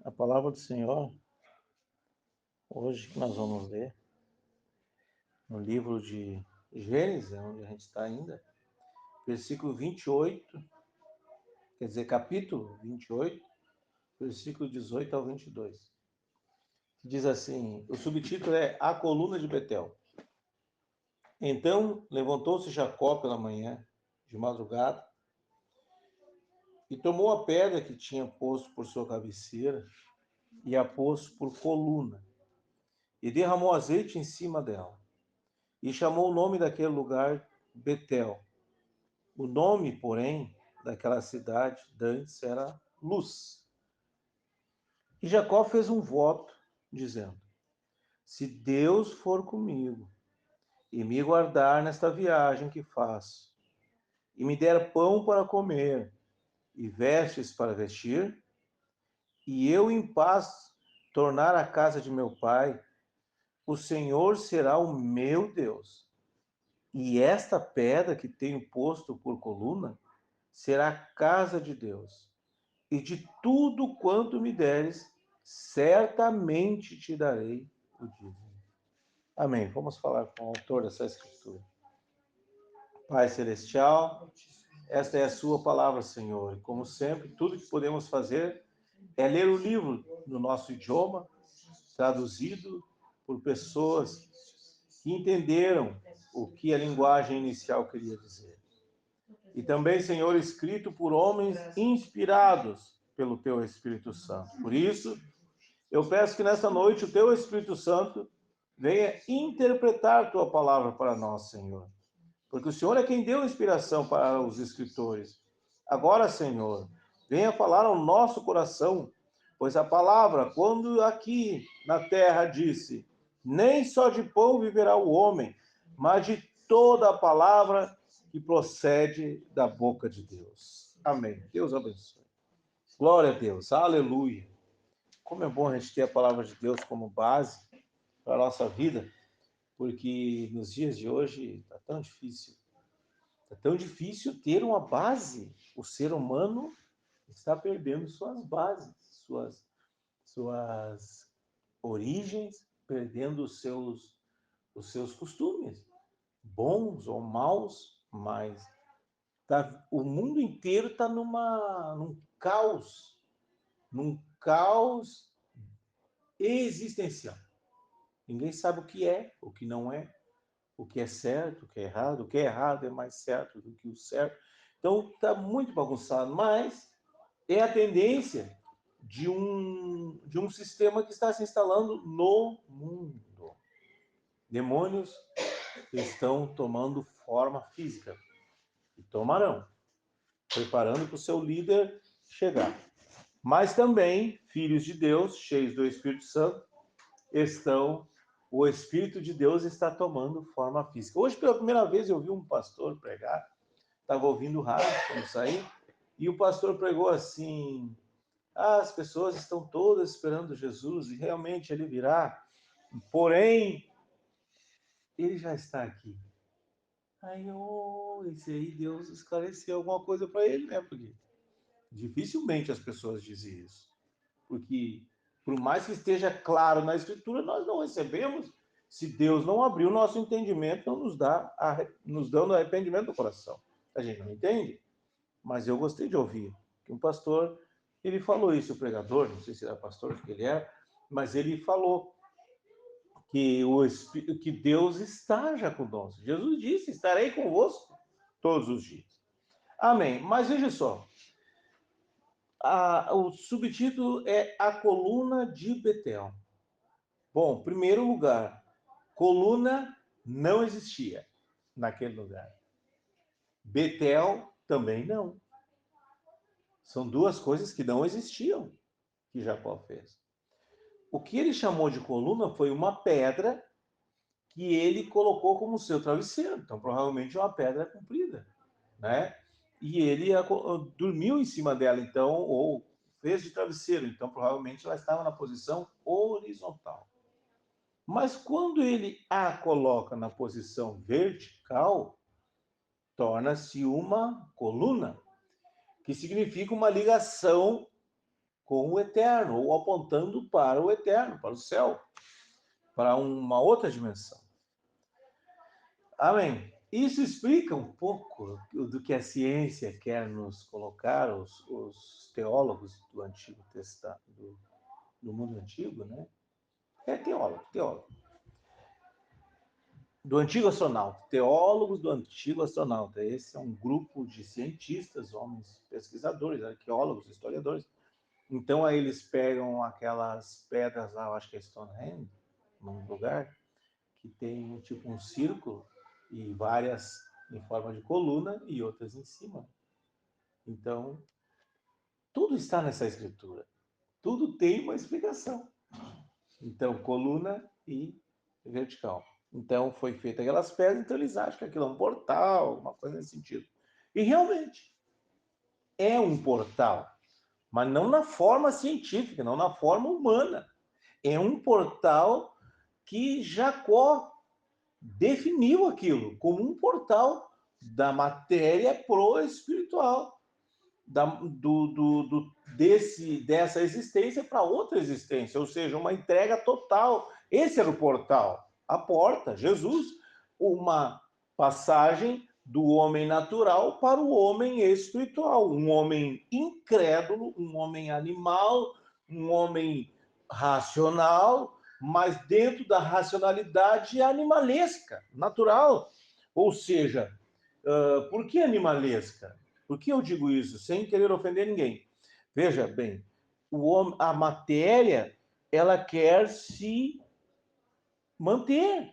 A palavra do Senhor, hoje que nós vamos ler, no livro de Gênesis, onde a gente está ainda, versículo 28, quer dizer, capítulo 28, versículo 18 ao 22. Diz assim, o subtítulo é A Coluna de Betel. Então levantou-se Jacó pela manhã, de madrugada, e tomou a pedra que tinha posto por sua cabeceira, e a pôs por coluna, e derramou azeite em cima dela, e chamou o nome daquele lugar Betel. O nome, porém, daquela cidade dantes era Luz. E Jacó fez um voto, dizendo, se Deus for comigo, e me guardar nesta viagem que faço, e me der pão para comer, e vestes para vestir, e eu em paz tornar a casa de meu pai, o Senhor será o meu Deus. E esta pedra que tenho posto por coluna será a casa de Deus. E de tudo quanto me deres, certamente te darei o dízimo. Amém. Vamos falar com o autor dessa escritura. Pai Celestial, esta é a sua palavra, Senhor. E como sempre, tudo que podemos fazer é ler o livro no nosso idioma, traduzido por pessoas que entenderam o que a linguagem inicial queria dizer. E também, Senhor, escrito por homens inspirados pelo Teu Espírito Santo. Por isso, eu peço que nesta noite o Teu Espírito Santo venha interpretar Tua palavra para nós, Senhor. Porque o Senhor é quem deu inspiração para os escritores. Agora, Senhor, venha falar ao nosso coração, pois a palavra, quando aqui na terra disse, nem só de pão viverá o homem, mas de toda a palavra que procede da boca de Deus. Amém. Deus abençoe. Glória a Deus. Aleluia. Como é bom a gente ter a palavra de Deus como base para a nossa vida, porque nos dias de hoje está tão difícil. Está tão difícil ter uma base. O ser humano está perdendo suas bases, suas origens, perdendo os seus costumes, bons ou maus, mas o mundo inteiro está num caos existencial. Ninguém sabe o que não é, o que é certo, o que é errado. O que é errado é mais certo do que o certo. Então está muito bagunçado, mas é a tendência de um sistema que está se instalando no mundo. Demônios estão tomando forma física e tomarão, preparando para o seu líder chegar. Mas também, filhos de Deus, cheios do Espírito Santo, o Espírito de Deus está tomando forma física. Hoje, pela primeira vez, eu vi um pastor pregar, estava ouvindo rádio quando saí, e o pastor pregou assim, as pessoas estão todas esperando Jesus, e realmente ele virá, porém, ele já está aqui. Aí, esse aí, Deus esclareceu alguma coisa para ele, né? Porque dificilmente as pessoas dizem isso. Porque, por mais que esteja claro na Escritura, nós não recebemos se Deus não abrir o nosso entendimento, não nos dando arrependimento do coração. A gente não entende, mas eu gostei de ouvir que um pastor, ele falou isso, o pregador, não sei se era pastor, que ele é, mas ele falou que Deus está já conosco. Jesus disse, estarei convosco todos os dias. Amém. Mas veja só, o subtítulo é A Coluna de Betel. Bom, primeiro lugar, coluna não existia naquele lugar. Betel também não. São duas coisas que não existiam que Jacó fez. O que ele chamou de coluna foi uma pedra que ele colocou como seu travesseiro. Então, provavelmente é uma pedra comprida, né? E ele dormiu em cima dela, então, ou fez de travesseiro. Então, provavelmente ela estava na posição horizontal. Mas quando ele a coloca na posição vertical, torna-se uma coluna, que significa uma ligação com o eterno, ou apontando para o eterno, para o céu, para uma outra dimensão. Amém. Isso explica um pouco do que a ciência quer nos colocar, os teólogos do Antigo Testamento, do mundo antigo, né? É teólogo. Do antigo astronauta, teólogos do antigo astronauta. Esse é um grupo de cientistas, homens pesquisadores, arqueólogos, historiadores. Então, aí eles pegam aquelas pedras lá, eu acho que é Stonehenge, num lugar, que tem tipo um círculo e várias em forma de coluna e outras em cima. Então, tudo está nessa escritura. Tudo tem uma explicação. Então, coluna e vertical. Então, foi feita aquelas pedras, então eles acham que aquilo é um portal, uma coisa nesse sentido. E realmente, é um portal, mas não na forma científica, não na forma humana. É um portal que Jacó definiu aquilo como um portal da matéria pro espiritual, dessa existência para outra existência, ou seja, uma entrega total. Esse era o portal, a porta, Jesus, uma passagem do homem natural para o homem espiritual, um homem incrédulo, um homem animal, um homem racional, mas dentro da racionalidade animalesca, natural. Ou seja, por que animalesca? Por que eu digo isso? Sem querer ofender ninguém. Veja bem, a matéria, ela quer se manter.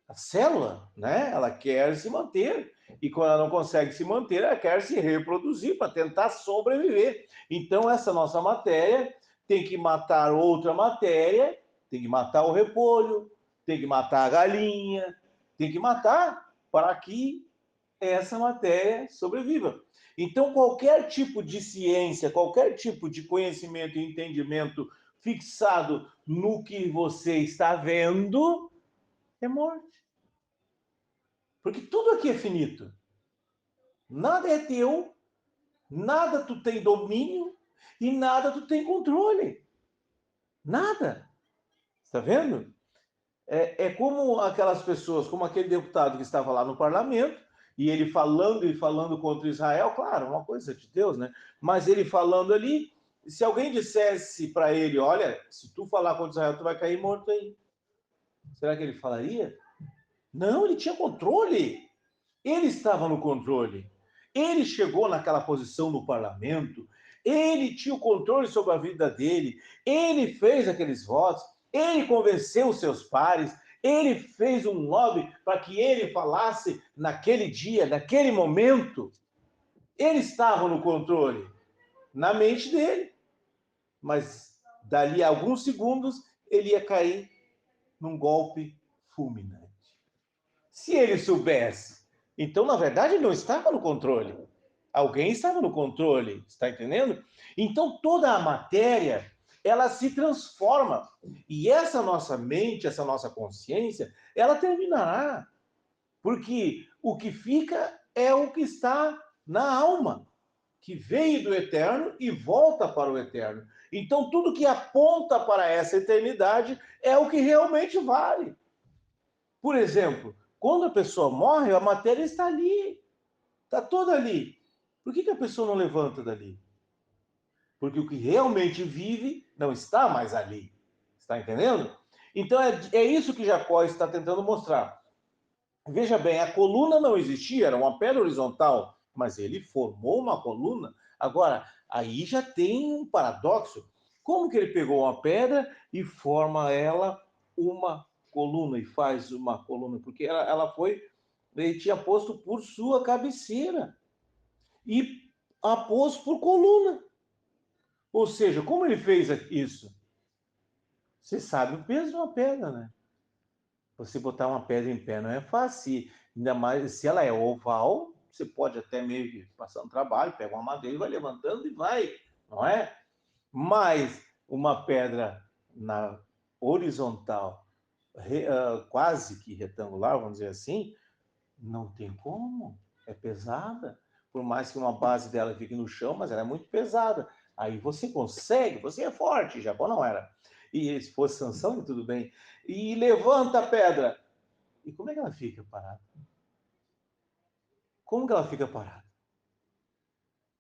A célula, né? Ela quer se manter. E quando ela não consegue se manter, ela quer se reproduzir para tentar sobreviver. Então, essa nossa matéria tem que matar outra matéria, tem que matar o repolho, tem que matar a galinha, tem que matar para que essa matéria sobreviva. Então, qualquer tipo de ciência, qualquer tipo de conhecimento e entendimento fixado no que você está vendo é morte. Porque tudo aqui é finito. Nada é teu, nada tu tem domínio e nada tu tem controle. Nada. Está vendo? É como aquelas pessoas, como aquele deputado que estava lá no parlamento, e ele falando e falando contra Israel, claro, uma coisa de Deus, né? Mas ele falando ali, se alguém dissesse para ele, olha, se tu falar contra Israel, tu vai cair morto aí. Será que ele falaria? Não, ele tinha controle. Ele estava no controle. Ele chegou naquela posição no parlamento, ele tinha o controle sobre a vida dele, ele fez aqueles votos, ele convenceu os seus pares, ele fez um lobby para que ele falasse naquele dia, naquele momento. Ele estava no controle, na mente dele. Mas dali a alguns segundos ele ia cair num golpe fulminante. Se ele soubesse. Então, na verdade, ele não estava no controle. Alguém estava no controle, está entendendo? Então, toda a matéria, ela se transforma. E essa nossa mente, essa nossa consciência, ela terminará. Porque o que fica é o que está na alma, que veio do eterno e volta para o eterno. Então, tudo que aponta para essa eternidade é o que realmente vale. Por exemplo, quando a pessoa morre, a matéria está ali, está toda ali. Por que a pessoa não levanta dali? Porque o que realmente vive não está mais ali. Está entendendo? Então é isso que Jacó está tentando mostrar. Veja bem, a coluna não existia, era uma pedra horizontal, mas ele formou uma coluna. Agora, aí já tem um paradoxo. Como que ele pegou uma pedra e forma ela uma coluna e faz uma coluna? Porque ele tinha posto por sua cabeceira e a pôs por coluna. Ou seja, como ele fez isso? Você sabe o peso de uma pedra, né? Você botar uma pedra em pé não é fácil. Ainda mais se ela é oval, você pode até meio que passar um trabalho, pega uma madeira e vai levantando e vai, não é? Mas uma pedra na horizontal, quase que retangular, vamos dizer assim, não tem como. É pesada. Por mais que uma base dela fique no chão, mas ela é muito pesada. Aí você consegue, você é forte, Jacó não era. E se fosse Sansão, tudo bem. E levanta a pedra. E como é que ela fica parada? Como que ela fica parada?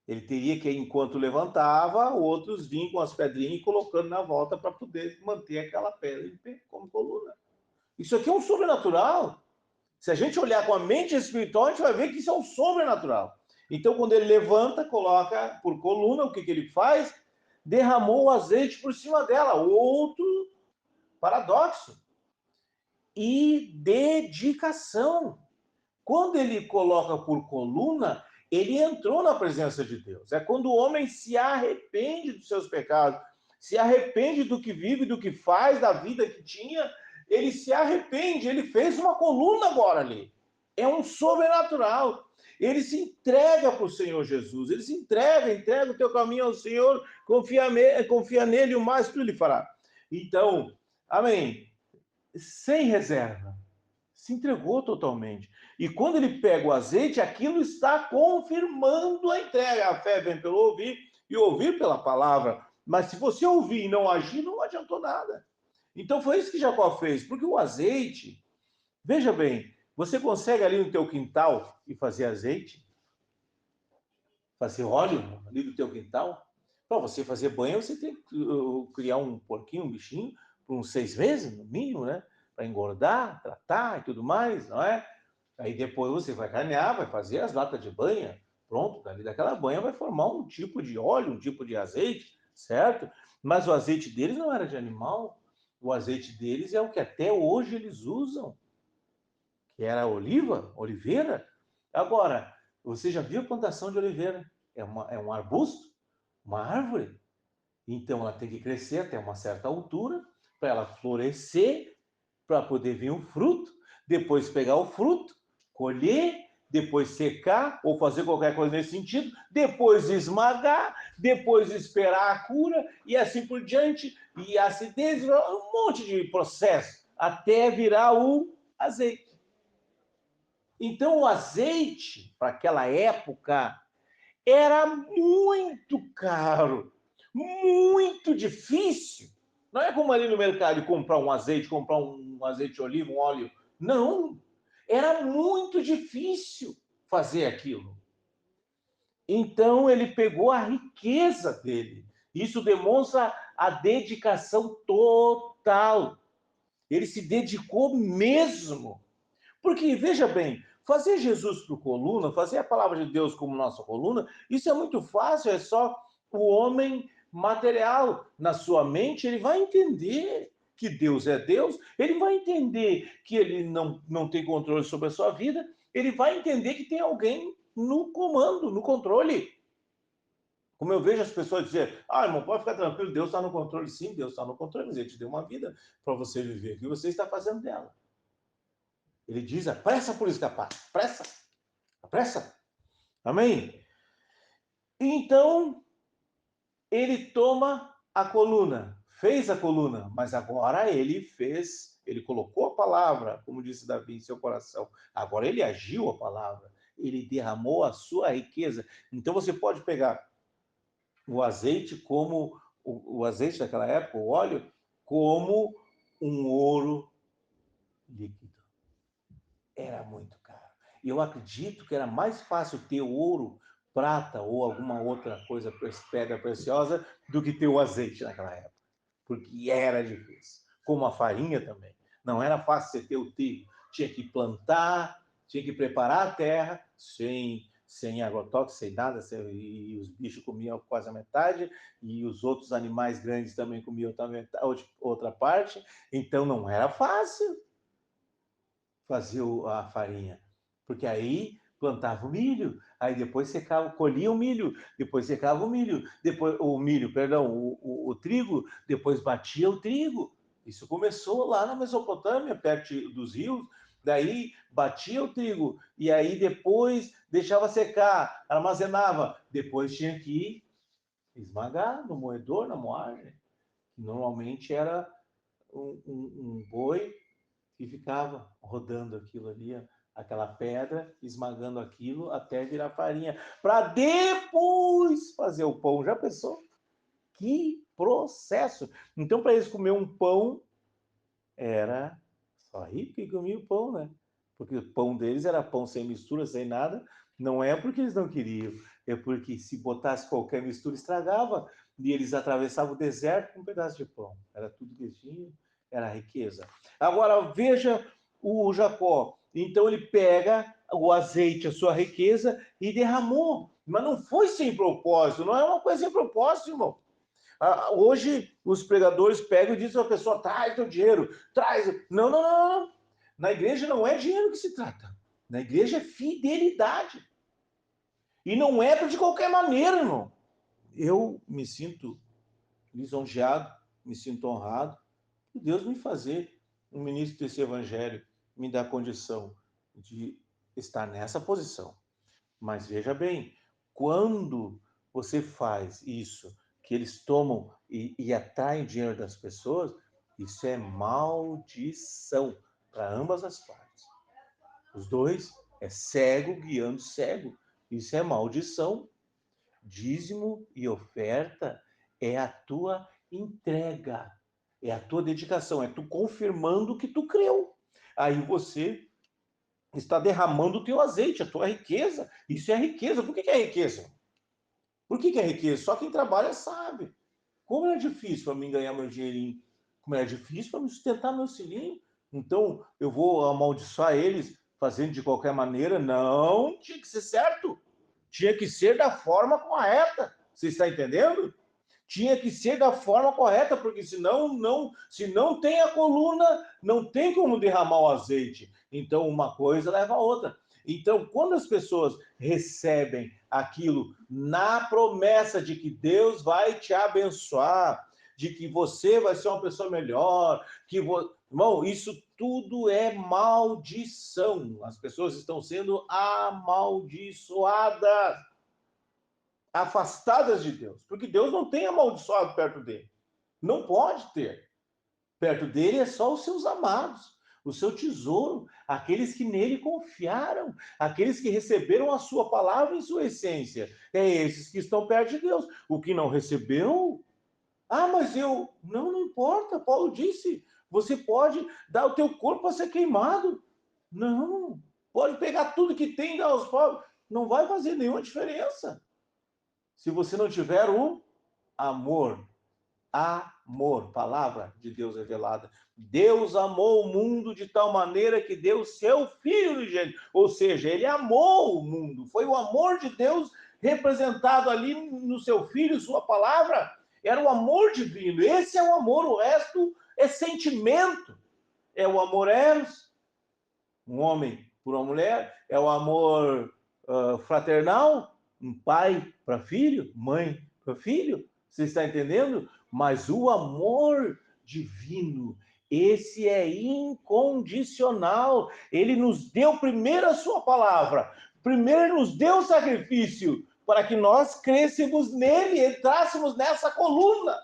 Ele teria que, enquanto levantava, outros vinham com as pedrinhas e colocando na volta para poder manter aquela pedra em pé, como coluna. Isso aqui é um sobrenatural. Se a gente olhar com a mente espiritual, a gente vai ver que isso é um sobrenatural. Então, quando ele levanta, coloca por coluna, o que ele faz? Derramou o azeite por cima dela. Outro paradoxo. E dedicação. Quando ele coloca por coluna, ele entrou na presença de Deus. É quando o homem se arrepende dos seus pecados, se arrepende do que vive, do que faz, da vida que tinha, ele se arrepende, ele fez uma coluna agora ali. É um sobrenatural. Ele se entrega para o Senhor Jesus, ele se entrega o teu caminho ao Senhor, confia nele, o mais tu lhe fará. Então, amém. Sem reserva. Se entregou totalmente. E quando ele pega o azeite, aquilo está confirmando a entrega. A fé vem pelo ouvir e ouvir pela palavra. Mas se você ouvir e não agir, não adiantou nada. Então foi isso que Jacó fez, porque o azeite, veja bem, você consegue ali no teu quintal e fazer azeite? Fazer óleo ali no teu quintal? Para você fazer banho, você tem que criar um porquinho, um bichinho, por uns 6 meses, no mínimo, né? Para engordar, tratar e tudo mais, não é? Aí depois você vai carnear, vai fazer as latas de banha, pronto, dali daquela banha vai formar um tipo de óleo, um tipo de azeite, certo? Mas o azeite deles não era de animal, o azeite deles é o que até hoje eles usam, que era oliveira. Agora, você já viu a plantação de oliveira? É um arbusto, uma árvore. Então ela tem que crescer até uma certa altura para ela florescer, para poder vir um fruto, depois pegar o fruto, colher, depois secar ou fazer qualquer coisa nesse sentido, depois esmagar, depois esperar a cura e assim por diante, e a acidez, um monte de processo até virar o azeite. Então o azeite, para aquela época, era muito caro, muito difícil. Não é como ali no mercado comprar um azeite de oliva, um óleo. Não. Era muito difícil fazer aquilo. Então ele pegou a riqueza dele. Isso demonstra a dedicação total. Ele se dedicou mesmo. Porque, veja bem, fazer Jesus por coluna, fazer a palavra de Deus como nossa coluna, isso é muito fácil, é só o homem material. Na sua mente, ele vai entender que Deus é Deus, ele vai entender que ele não tem controle sobre a sua vida, ele vai entender que tem alguém no comando, no controle. Como eu vejo as pessoas dizer, irmão, pode ficar tranquilo, Deus está no controle. Sim, Deus está no controle, mas ele te deu uma vida para você viver. O que você está fazendo dela? Ele diz, apressa por escapar. Apressa. Apressa. Amém? Então, ele toma a coluna. Fez a coluna. Mas agora ele colocou a palavra, como disse Davi, em seu coração. Agora ele agiu a palavra. Ele derramou a sua riqueza. Então, você pode pegar o azeite como... O azeite daquela época, o óleo, como um ouro líquido. Era muito caro. E eu acredito que era mais fácil ter ouro, prata ou alguma outra coisa, pedra preciosa, do que ter o azeite naquela época. Porque era difícil. Como a farinha também. Não era fácil você ter o trigo. Tinha que plantar, tinha que preparar a terra, sem agrotóxicos, sem nada, e os bichos comiam quase a metade, e os outros animais grandes também comiam outra parte. Então não era fácil fazer a farinha, porque aí plantava o milho, aí depois secava, colhia o milho, depois secava o milho, depois o milho, perdão, o trigo, depois batia o trigo. Isso começou lá na Mesopotâmia, perto dos rios, daí batia o trigo, e aí depois deixava secar, armazenava, depois tinha que esmagar no moedor, na moagem. Normalmente era um boi e ficava rodando aquilo ali, aquela pedra, esmagando aquilo até virar farinha, para depois fazer o pão. Já pensou? Que processo! Então, para eles comer um pão, era só rico que comia o pão, né? Porque o pão deles era pão sem mistura, sem nada. Não é porque eles não queriam, é porque se botasse qualquer mistura, estragava. E eles atravessavam o deserto com um pedaço de pão. Era tudo que eles tinham, era a riqueza. Agora, veja o Jacó. Então, ele pega o azeite, a sua riqueza, e derramou. Mas não foi sem propósito, não é uma coisa sem propósito, irmão. Hoje, os pregadores pegam e dizem à pessoa, traz teu dinheiro, traz. Não, não, não, não. Na igreja não é dinheiro que se trata. Na igreja é fidelidade. E não é de qualquer maneira, irmão. Eu me sinto lisonjeado, me sinto honrado por Deus me fazer um ministro desse evangelho, me dar condição de estar nessa posição. Mas veja bem, quando você faz isso, que eles tomam e atraem dinheiro das pessoas, isso é maldição para ambas as partes. Os dois é cego guiando cego. Isso é maldição. Dízimo e oferta é a tua entrega, é a tua dedicação, é tu confirmando que tu creu. Aí você está derramando o teu azeite, a tua riqueza. Isso é riqueza. Por que é riqueza? Por que é riqueza? Só quem trabalha sabe. Como é difícil para mim ganhar meu dinheirinho. Como é difícil para me sustentar meu cilindro. Então, eu vou amaldiçoar eles fazendo de qualquer maneira? Não, tinha que ser certo. Tinha que ser da forma correta. Você está entendendo? Tinha que ser da forma correta, porque senão se não tem a coluna, não tem como derramar o azeite. Então, uma coisa leva a outra. Então, quando as pessoas recebem aquilo na promessa de que Deus vai te abençoar, de que você vai ser uma pessoa melhor, irmão, isso tudo é maldição. As pessoas estão sendo amaldiçoadas, afastadas de Deus, porque Deus não tem amaldiçoado perto dele. Não pode ter. Perto dele é só os seus amados, o seu tesouro, aqueles que nele confiaram, aqueles que receberam a sua palavra em sua essência. É esses que estão perto de Deus. O que não recebeu, mas eu... Não, não importa. Paulo disse, você pode dar o teu corpo para ser queimado. Não, pode pegar tudo que tem e dar aos pobres. Não vai fazer nenhuma diferença. Se você não tiver o amor. Amor, palavra de Deus revelada. Deus amou o mundo de tal maneira que deu seu Filho unigênito. Ou seja, ele amou o mundo. Foi o amor de Deus representado ali no seu Filho, sua palavra. Era o amor divino. Esse é o amor, o resto é sentimento. É o amor eros, um homem por uma mulher. É o amor fraternal, um pai para filho, mãe para filho. Você está entendendo? Mas o amor divino, esse é incondicional. Ele nos deu primeiro a sua palavra, primeiro nos deu o sacrifício para que nós crescêssemos nele, entrássemos nessa coluna.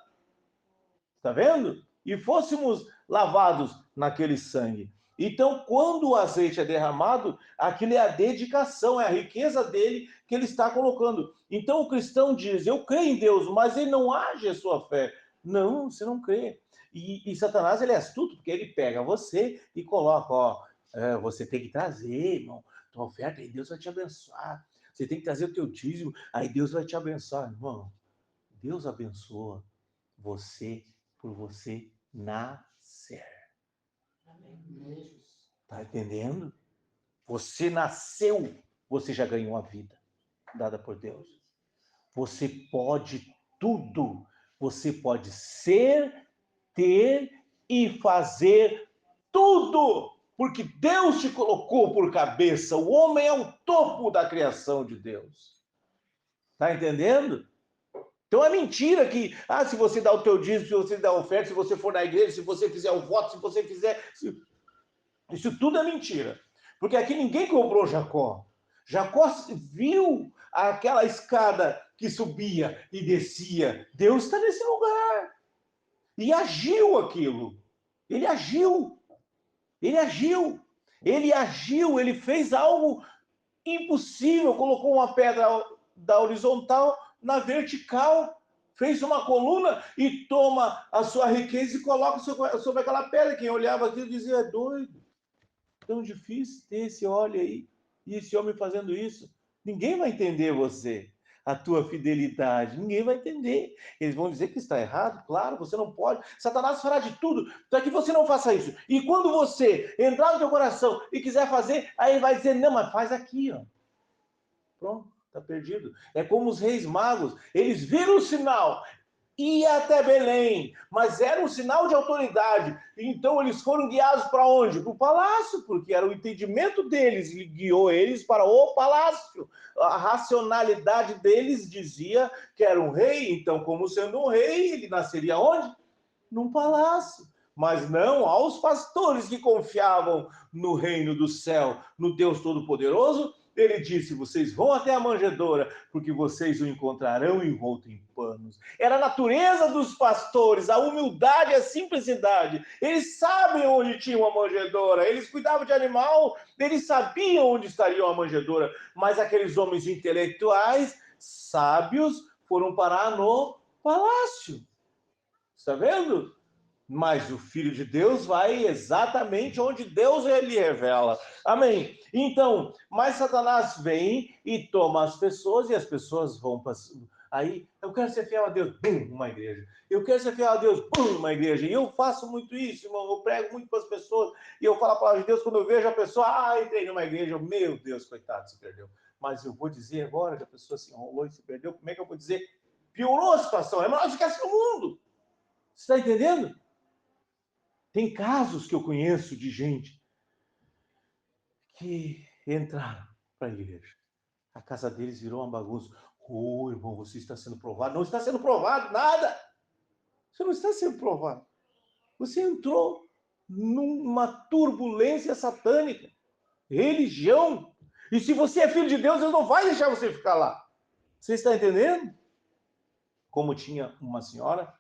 Está vendo? E fôssemos lavados naquele sangue. Então, quando o azeite é derramado, aquilo é a dedicação, é a riqueza dele que ele está colocando. Então, o cristão diz, eu creio em Deus, mas ele não age a sua fé. Não, você não crê. E Satanás, ele é astuto, porque ele pega você e coloca, você tem que trazer, irmão, tua oferta, aí Deus vai te abençoar. Você tem que trazer o teu dízimo, aí Deus vai te abençoar. Irmão, Deus abençoa você por você nascer. Tá entendendo? Você nasceu, você já ganhou a vida dada por Deus. Você pode tudo. Você pode ser, ter e fazer tudo. Porque Deus te colocou por cabeça. O homem é o topo da criação de Deus. Tá entendendo? Então é mentira que, se você dá o teu dízimo, se você dá a oferta, se você for na igreja, se você fizer o voto, se você fizer... Isso tudo é mentira. Porque aqui ninguém comprou Jacó. Jacó viu aquela escada que subia e descia. Deus está nesse lugar. E agiu aquilo. Ele agiu. Ele agiu. Ele agiu. Ele fez algo impossível. Colocou uma pedra da horizontal na vertical. fez uma coluna e toma a sua riqueza e coloca sobre aquela pedra. Quem olhava aquilo dizia, é doido, tão difícil ter esse óleo aí, e esse homem fazendo isso. Ninguém vai entender você, a tua fidelidade, ninguém vai entender. Eles vão dizer que está errado, claro, você não pode. Satanás fará de tudo para que você não faça isso. E quando você entrar no teu coração e quiser fazer, aí ele vai dizer, não, mas faz aqui, ó. Pronto, está perdido. É como os reis magos, eles viram o sinal, ia até Belém, mas era um sinal de autoridade. Então eles foram guiados para onde? Para o palácio, porque era o entendimento deles, e guiou eles para o palácio. A racionalidade deles dizia que era um rei, então, como sendo um rei, ele nasceria onde? Num palácio. Mas não aos pastores que confiavam no reino do céu, no Deus Todo-Poderoso. Ele disse, vocês vão até a manjedoura, porque vocês o encontrarão envolto em panos. Era a natureza dos pastores, a humildade, a simplicidade. Eles sabem onde tinha uma manjedoura, eles cuidavam de animal, eles sabiam onde estaria uma manjedoura. Mas aqueles homens intelectuais, sábios, foram parar no palácio. Está vendo? Mas o Filho de Deus vai exatamente onde Deus lhe revela. Amém? Então, mas Satanás vem e toma as pessoas, e as pessoas vão para... Aí, eu quero ser fiel a Deus, bum, uma igreja. Eu quero ser fiel a Deus, bum, uma igreja. E eu faço muito isso, irmão, eu prego muito para as pessoas, e eu falo a palavra de Deus, quando eu vejo a pessoa, entrei numa igreja, meu Deus, coitado, se perdeu. Mas eu vou dizer agora que a pessoa se enrolou e se perdeu, como é que eu vou dizer? Piorou a situação, é melhor ficar assim no mundo. Você está entendendo? Tem casos que eu conheço de gente que entraram para a igreja. A casa deles virou uma bagunça. Irmão, você está sendo provado. Não está sendo provado nada. Você não está sendo provado. Você entrou numa turbulência satânica. Religião. E se você é filho de Deus, Deus não vai deixar você ficar lá. Você está entendendo? Como tinha uma senhora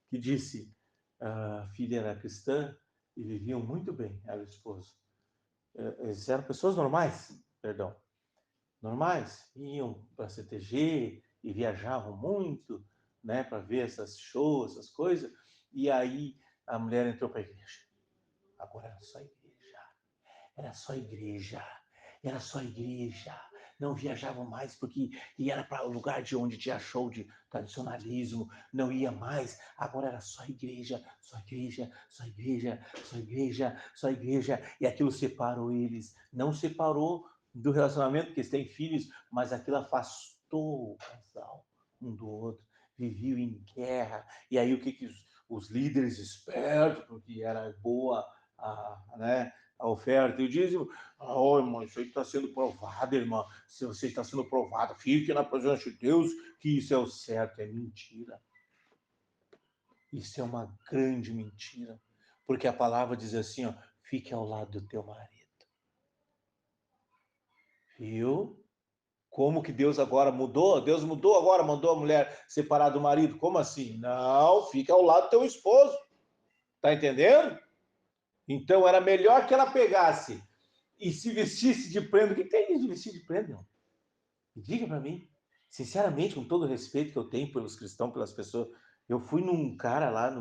que disse, a filha era cristã e viviam muito bem, ela e o esposo. Eles eram pessoas normais, normais, iam para a CTG e viajavam muito, né, para ver essas shows, essas coisas, e aí a mulher entrou para a igreja. Agora era só igreja, não viajavam mais porque era para o lugar de onde tinha show de tradicionalismo, não ia mais, agora era só igreja, só igreja, só igreja, só igreja, só igreja, e aquilo separou eles, não separou do relacionamento, porque eles têm filhos, mas aquilo afastou o casal um do outro, viviam em guerra, e aí o que os líderes espertos, porque era boa né, a oferta e o dízimo, irmão, isso aí está sendo provado, irmã, se você está sendo provado, fique na presença de Deus, que isso é o certo, é mentira. Isso é uma grande mentira, porque a palavra diz assim, ó, fique ao lado do teu marido. Viu? Como que Deus agora mudou? Deus mudou agora, mandou a mulher separar do marido. Como assim? Não, fica ao lado do teu esposo. Tá entendendo? Então era melhor que ela pegasse e se vestisse de prenda. O que tem de vestir de prenda, irmão? Diga para mim. Sinceramente, com todo o respeito que eu tenho pelos cristãos, pelas pessoas, eu fui num cara lá,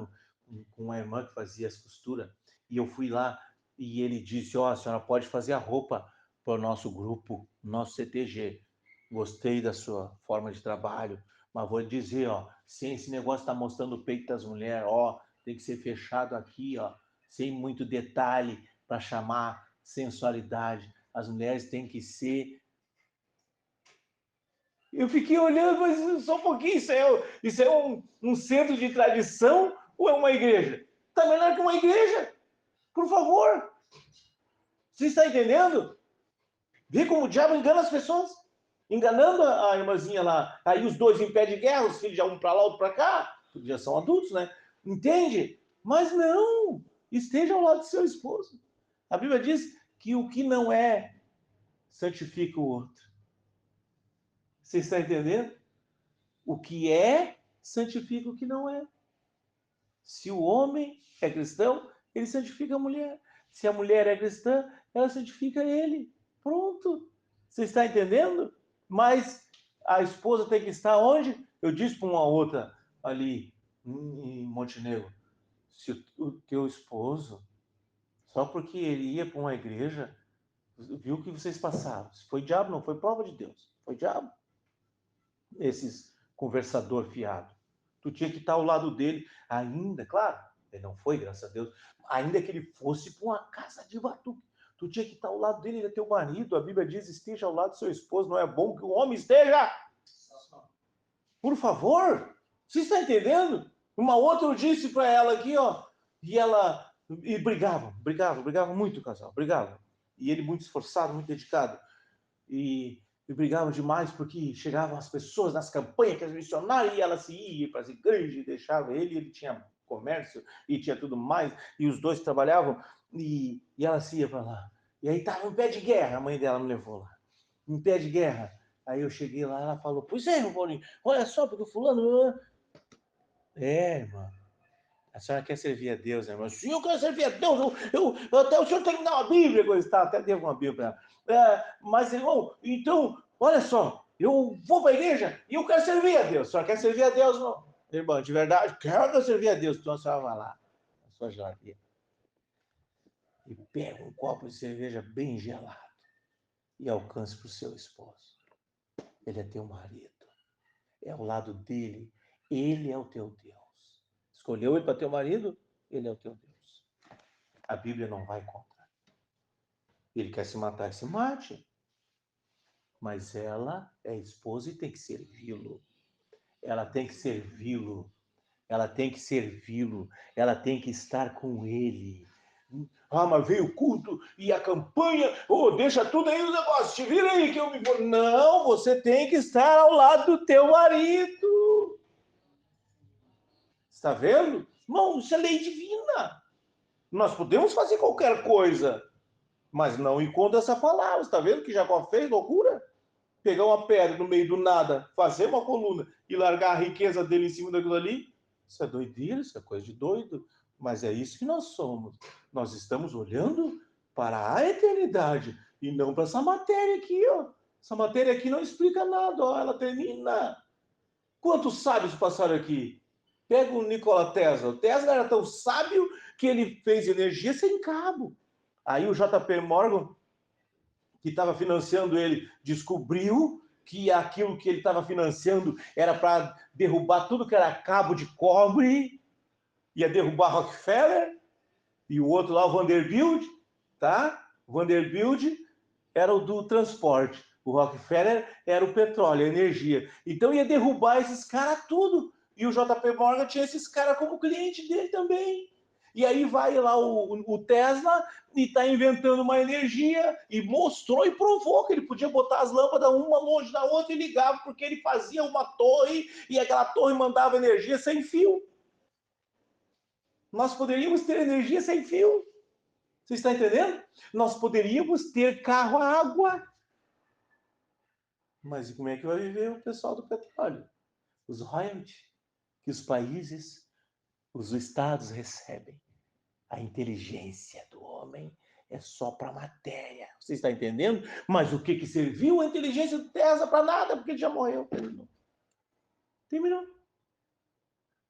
com uma irmã que fazia as costuras, e eu fui lá e ele disse, a senhora pode fazer a roupa para o nosso grupo, nosso CTG. Gostei da sua forma de trabalho, mas vou dizer, sem esse negócio de estar mostrando o peito das mulheres, tem que ser fechado aqui, sem muito detalhe para chamar sensualidade. As mulheres têm que ser... Eu fiquei olhando, mas só um pouquinho, isso é um centro de tradição ou é uma igreja? Está melhor que uma igreja, por favor. Você está entendendo? Vê como o diabo engana as pessoas, enganando a irmãzinha lá. Aí os dois em pé de guerra, os filhos já um para lá, outro para cá, porque já são adultos, né? Entende? Mas não, esteja ao lado do seu esposo. A Bíblia diz que o que não é, santifica o outro. Você está entendendo? O que é, santifica o que não é. Se o homem é cristão, ele santifica a mulher. Se a mulher é cristã, ela santifica ele. Pronto. Você está entendendo? Mas a esposa tem que estar onde? Eu disse para uma outra ali em Montenegro, se o teu esposo, só porque ele ia para uma igreja, viu o que vocês passaram. Se foi diabo, não foi prova de Deus. Foi diabo. Esses conversador fiado. Tu tinha que estar ao lado dele, ainda, claro, ele não foi, graças a Deus, ainda que ele fosse para uma casa de batuque. Tu tinha que estar ao lado dele, ele é teu marido. A Bíblia diz, esteja ao lado do seu esposo. Não é bom que o homem esteja. Por favor, você está entendendo? Uma outra eu disse para ela aqui, ó, e brigavam muito o casal, brigavam. E ele muito esforçado, muito dedicado. E brigavam demais porque chegavam as pessoas nas campanhas, que as missionárias, e ela se ia para as igrejas e deixava ele tinha comércio e tinha tudo mais, e os dois trabalhavam, e ela se ia para lá. E aí estava em pé de guerra, a mãe dela me levou lá. Em pé de guerra. Aí eu cheguei lá, ela falou, pois é, Paulinho, olha só, porque o fulano... irmã, a senhora quer servir a Deus, né, irmã? Sim, eu quero servir a Deus, até o senhor tem que dar uma Bíblia, coisa e tal, até devo uma Bíblia para ela. Mas, irmão, então, olha só, eu vou para a igreja e eu quero servir a Deus. A senhora quer servir a Deus, não? Irmã, de verdade, quero servir a Deus. Então a senhora vai lá, na sua geladeira, e pega um copo de cerveja bem gelado e alcance para o seu esposo. Ele é teu marido. É ao lado dele. Ele é o teu Deus. Escolheu ele para teu marido? Ele é o teu Deus. A Bíblia não vai contra. Ele quer se matar, se mate. Mas ela é esposa e tem que servi-lo. Ela tem que servi-lo. Ela tem que servi-lo. Ela tem que estar com ele. Ah, mas veio o culto e a campanha. Oh, deixa tudo aí o negócio. Te vira aí que eu me vou. Não, você tem que estar ao lado do teu marido. Está vendo? Irmão, isso é lei divina. Nós podemos fazer qualquer coisa, mas não ir contra essa palavra. Está vendo que Jacó fez loucura? Pegar uma pedra no meio do nada, fazer uma coluna e largar a riqueza dele em cima daquilo ali? Isso é doideira, isso é coisa de doido. Mas é isso que nós somos. Nós estamos olhando para a eternidade e não para essa matéria aqui, ó. Essa matéria aqui não explica nada, ó. Ela termina. Quantos sábios passaram aqui? Pega o Nikola Tesla. O Tesla era tão sábio que ele fez energia sem cabo. Aí o JP Morgan, que estava financiando ele, descobriu que aquilo que ele estava financiando era para derrubar tudo que era cabo de cobre, ia derrubar Rockefeller, e o outro lá, o Vanderbilt, tá? O Vanderbilt era o do transporte, o Rockefeller era o petróleo, a energia. Então ia derrubar esses caras tudo. E o JP Morgan tinha esses caras como cliente dele também. E aí vai lá o Tesla e está inventando uma energia e mostrou e provou que ele podia botar as lâmpadas uma longe da outra e ligava, porque ele fazia uma torre e aquela torre mandava energia sem fio. Nós poderíamos ter energia sem fio. Você está entendendo? Nós poderíamos ter carro a água. Mas como é que vai viver o pessoal do petróleo? Os royalties que os países, os estados recebem. A inteligência do homem é só para matéria. Você está entendendo? Mas o que serviu a inteligência do Tesla para nada? Porque ele já morreu. Terminou.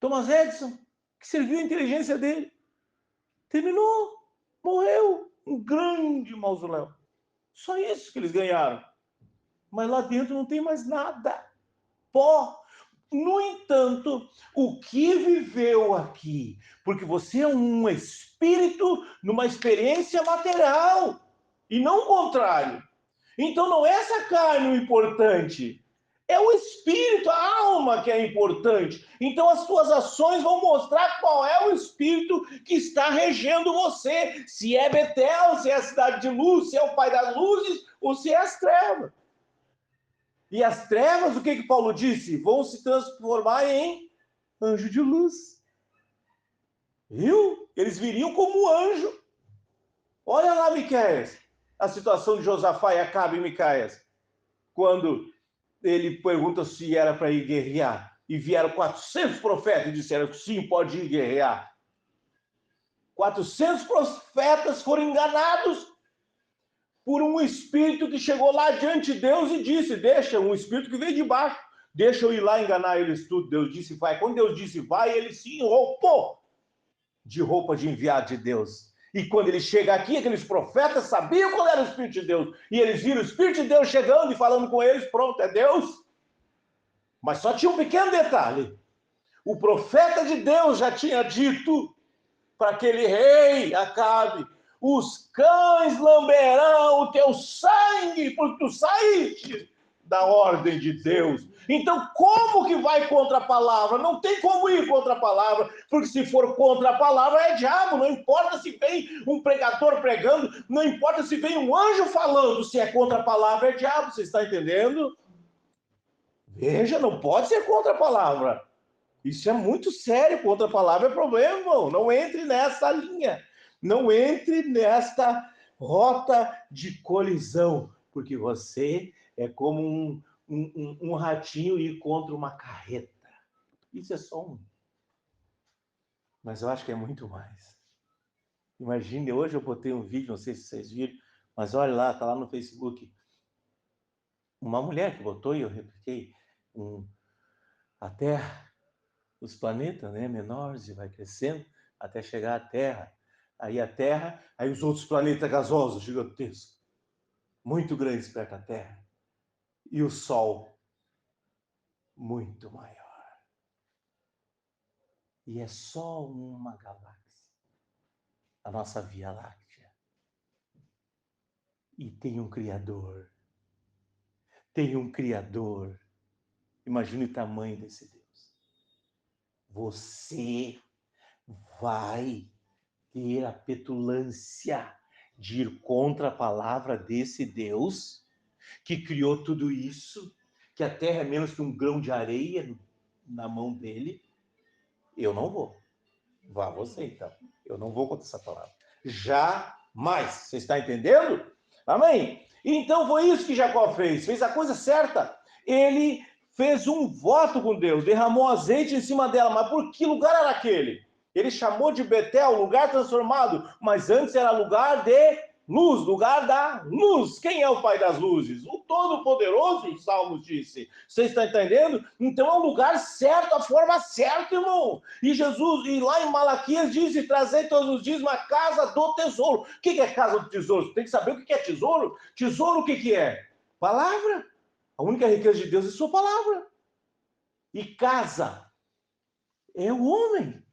Thomas Edison, que serviu a inteligência dele? Terminou. Morreu. Um grande mausoléu. Só isso que eles ganharam. Mas lá dentro não tem mais nada. Pó. No entanto, o que viveu aqui, porque você é um espírito numa experiência material, e não o contrário. Então não é essa carne o importante, é o espírito, a alma que é importante. Então as suas ações vão mostrar qual é o espírito que está regendo você, se é Betel, se é a cidade de luz, se é o Pai das luzes, ou se é as trevas. E as trevas, o que Paulo disse? Vão se transformar em anjo de luz. Viu? Eles viriam como anjo. Olha lá, Miqueias, a situação de Josafá e Acabe e Miqueias. Quando ele pergunta se era para ir guerrear. E vieram 400 profetas e disseram que sim, pode ir guerrear. 400 profetas foram enganados por um espírito que chegou lá diante de Deus e disse, deixa, um espírito que veio de baixo, deixa eu ir lá enganar eles tudo. Deus disse vai. Quando Deus disse vai, ele se enroupou de roupa de enviado de Deus. E quando ele chega aqui, aqueles profetas sabiam qual era o Espírito de Deus. E eles viram o Espírito de Deus chegando e falando com eles, pronto, é Deus. Mas só tinha um pequeno detalhe. O profeta de Deus já tinha dito para aquele rei Acabe, os cães lamberão o teu sangue, porque tu saíste da ordem de Deus. Então, como que vai contra a palavra? Não tem como ir contra a palavra, porque se for contra a palavra é diabo. Não importa se vem um pregador pregando, não importa se vem um anjo falando, se é contra a palavra é diabo. Você está entendendo? Veja, não pode ser contra a palavra. Isso é muito sério, contra a palavra é problema, irmão. Não entre nessa linha. Não entre nesta rota de colisão, porque você é como um ratinho ir contra uma carreta. Isso é só um. Mas eu acho que é muito mais. Imagine, hoje eu botei um vídeo, não sei se vocês viram, mas olha lá, está lá no Facebook. Uma mulher que botou, e eu repliquei, a Terra, os planetas, né, menores, e vai crescendo até chegar à Terra. Aí a Terra, aí os outros planetas gasosos, gigantescos, muito grandes perto da Terra. E o Sol, muito maior. E é só uma galáxia, a nossa Via Láctea. E tem um Criador. Tem um Criador. Imagine o tamanho desse Deus. Você vai ter a petulância de ir contra a palavra desse Deus que criou tudo isso, que a terra é menos que um grão de areia na mão dele? Eu não vou. Vá você, então. Eu não vou contra essa palavra. Jamais. Você está entendendo? Amém? Então foi isso que Jacó fez. Fez a coisa certa. Ele fez um voto com Deus, derramou azeite em cima dela. Mas por que lugar era aquele? Ele chamou de Betel, lugar transformado, mas antes era lugar de luz, lugar da luz. Quem é o Pai das luzes? O Todo-Poderoso, os Salmos disse. Você está entendendo? Então é um lugar certo, a forma certa, irmão. E Jesus, e lá em Malaquias diz, trazei todos os dias uma casa do tesouro. O que é casa do tesouro? Você tem que saber o que é tesouro. Tesouro o que é? Palavra. A única riqueza de Deus é sua palavra. E casa é o homem.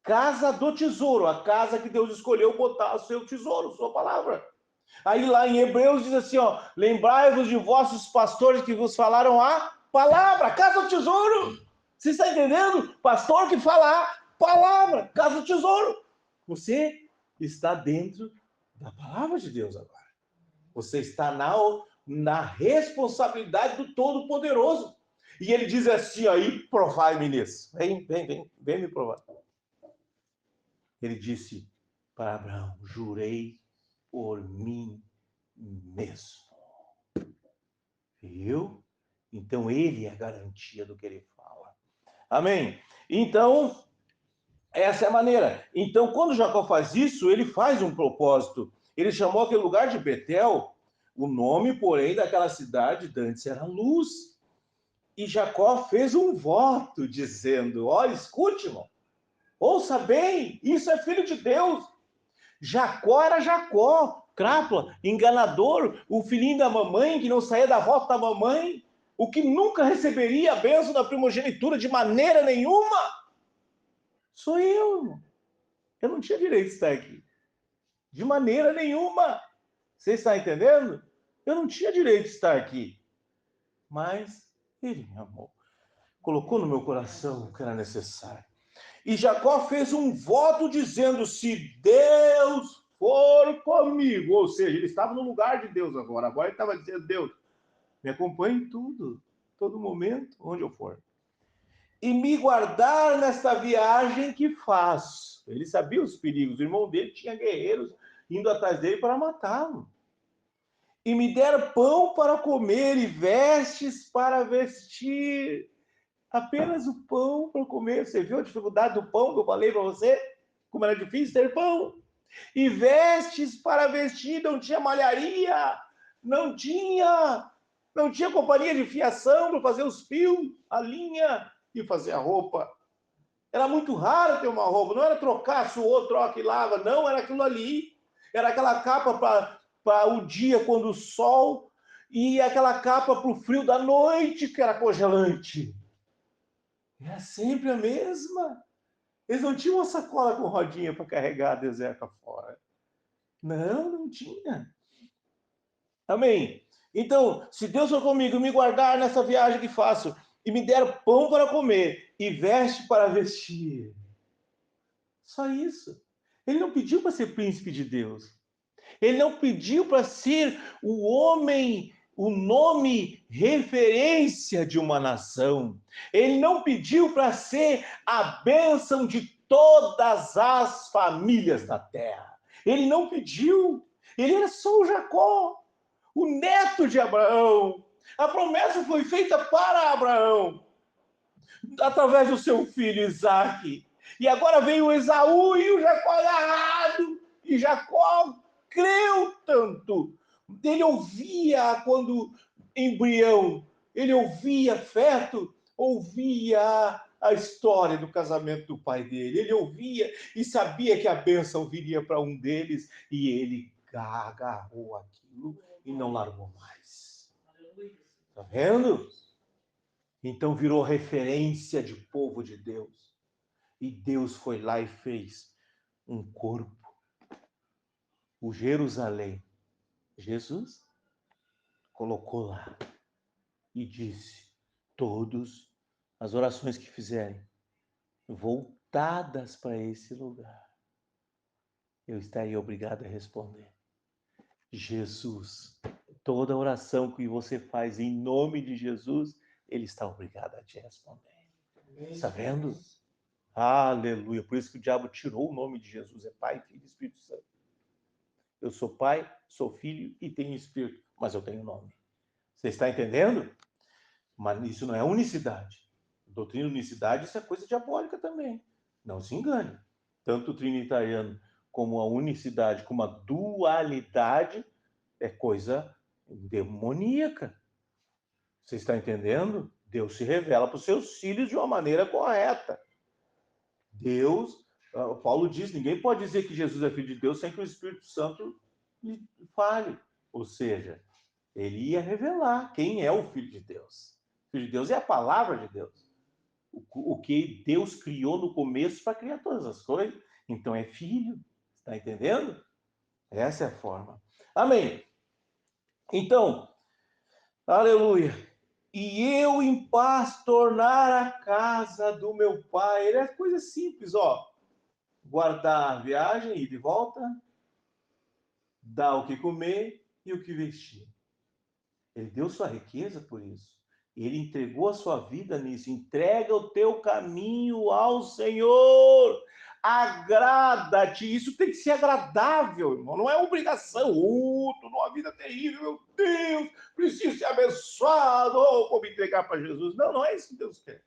Casa do tesouro, a casa que Deus escolheu botar o seu tesouro, sua palavra. Aí lá em Hebreus diz assim, ó, lembrai-vos de vossos pastores que vos falaram a palavra, casa do tesouro. Você está entendendo? Pastor que fala a palavra, casa do tesouro. Você está dentro da palavra de Deus agora. Você está na responsabilidade do Todo-Poderoso. E ele diz assim, aí, provai-me nisso. Vem me provar. Ele disse para Abraão, jurei por mim mesmo. Viu? Então ele é a garantia do que ele fala. Amém? Então, essa é a maneira. Então, quando Jacó faz isso, ele faz um propósito. Ele chamou aquele lugar de Betel, o nome, porém, daquela cidade antes era Luz. E Jacó fez um voto dizendo, olha, escute, irmão. Ouça bem, isso é filho de Deus. Jacó era Jacó, crápula, enganador, o filhinho da mamãe que não saía da rota da mamãe, o que nunca receberia a bênção da primogenitura de maneira nenhuma. Sou eu. Eu não tinha direito de estar aqui. De maneira nenhuma. Você está entendendo? Eu não tinha direito de estar aqui. Mas ele me amou. Colocou no meu coração o que era necessário. E Jacó fez um voto dizendo, se Deus for comigo, ou seja, ele estava no lugar de Deus agora ele estava dizendo, Deus, me acompanhe em tudo, todo momento, onde eu for. E me guardar nesta viagem que faço. Ele sabia os perigos, o irmão dele tinha guerreiros indo atrás dele para matá-lo. E me der pão para comer e vestes para vestir. Apenas o pão para comer. Você viu a dificuldade do pão que eu falei para você? Como era difícil ter pão. E vestes para vestir, não tinha malharia, não tinha Não tinha companhia de fiação para fazer os fios, a linha e fazer a roupa. Era muito raro ter uma roupa, não era trocar, suou, troca e lava, não, era aquilo ali. Era aquela capa para o dia quando o sol, e aquela capa para o frio da noite, que era congelante. Era sempre a mesma. Eles não tinham uma sacola com rodinha para carregar a deserta fora. Não tinha. Amém? Então, se Deus for comigo, me guardar nessa viagem que faço, e me der pão para comer, e veste para vestir. Só isso. Ele não pediu para ser príncipe de Deus. Ele não pediu para ser o homem, o nome referência de uma nação. Ele não pediu para ser a bênção de todas as famílias da terra. Ele não pediu. Ele era só o Jacó, o neto de Abraão. A promessa foi feita para Abraão, através do seu filho Isaque. E agora veio o Esaú e o Jacó agarrado. E Jacó creu tanto. Ele ouvia quando embrião, ele ouvia feto, ouvia a história do casamento do pai dele. Ele ouvia e sabia que a bênção viria para um deles e ele agarrou aquilo e não largou mais. Está vendo? Então virou referência de povo de Deus. E Deus foi lá e fez um corpo. O Jerusalém. Jesus colocou lá e disse: todas as orações que fizerem voltadas para esse lugar, eu estarei obrigado a responder. Jesus, toda oração que você faz em nome de Jesus, ele está obrigado a te responder. Está vendo? Aleluia. Por isso que o diabo tirou o nome de Jesus. É Pai, Filho e Espírito Santo. Eu sou Pai, sou Filho e tenho Espírito, mas eu tenho nome. Você está entendendo? Mas isso não é unicidade. Doutrina de unicidade, isso é coisa diabólica também. Não se engane. Tanto o trinitariano como a unicidade, como a dualidade, é coisa demoníaca. Você está entendendo? Deus se revela para os seus filhos de uma maneira correta. Deus, Paulo diz, ninguém pode dizer que Jesus é filho de Deus sem que o Espírito Santo lhe fale. Ou seja, ele ia revelar quem é o Filho de Deus. O Filho de Deus é a palavra de Deus. O que Deus criou no começo para criar todas as coisas. Então é filho. Está entendendo? Essa é a forma. Amém. Então, aleluia. E eu em paz tornar a casa do meu pai. É coisa simples, ó. Guardar a viagem, ir de volta, dar o que comer e o que vestir. Ele deu sua riqueza por isso. Ele entregou a sua vida nisso. Entrega o teu caminho ao Senhor. Agrada-te. Isso tem que ser agradável, irmão. Não é obrigação. Estou numa vida terrível, meu Deus. Preciso ser abençoado. Vou me entregar para Jesus. Não é isso que Deus quer.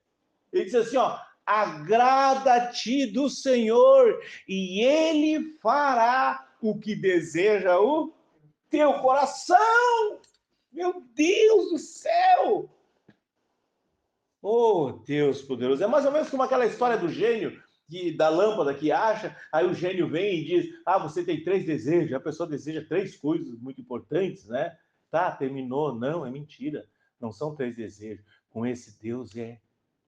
Ele diz assim, ó. Agrada-te do Senhor e Ele fará o que deseja o teu coração. Meu Deus do céu! Oh, Deus poderoso. É mais ou menos como aquela história do gênio, da lâmpada que acha, aí o gênio vem e diz, você tem 3 desejos, a pessoa deseja 3 coisas muito importantes, né? Tá, terminou. Não, é mentira. Não são 3 desejos. Com esse Deus é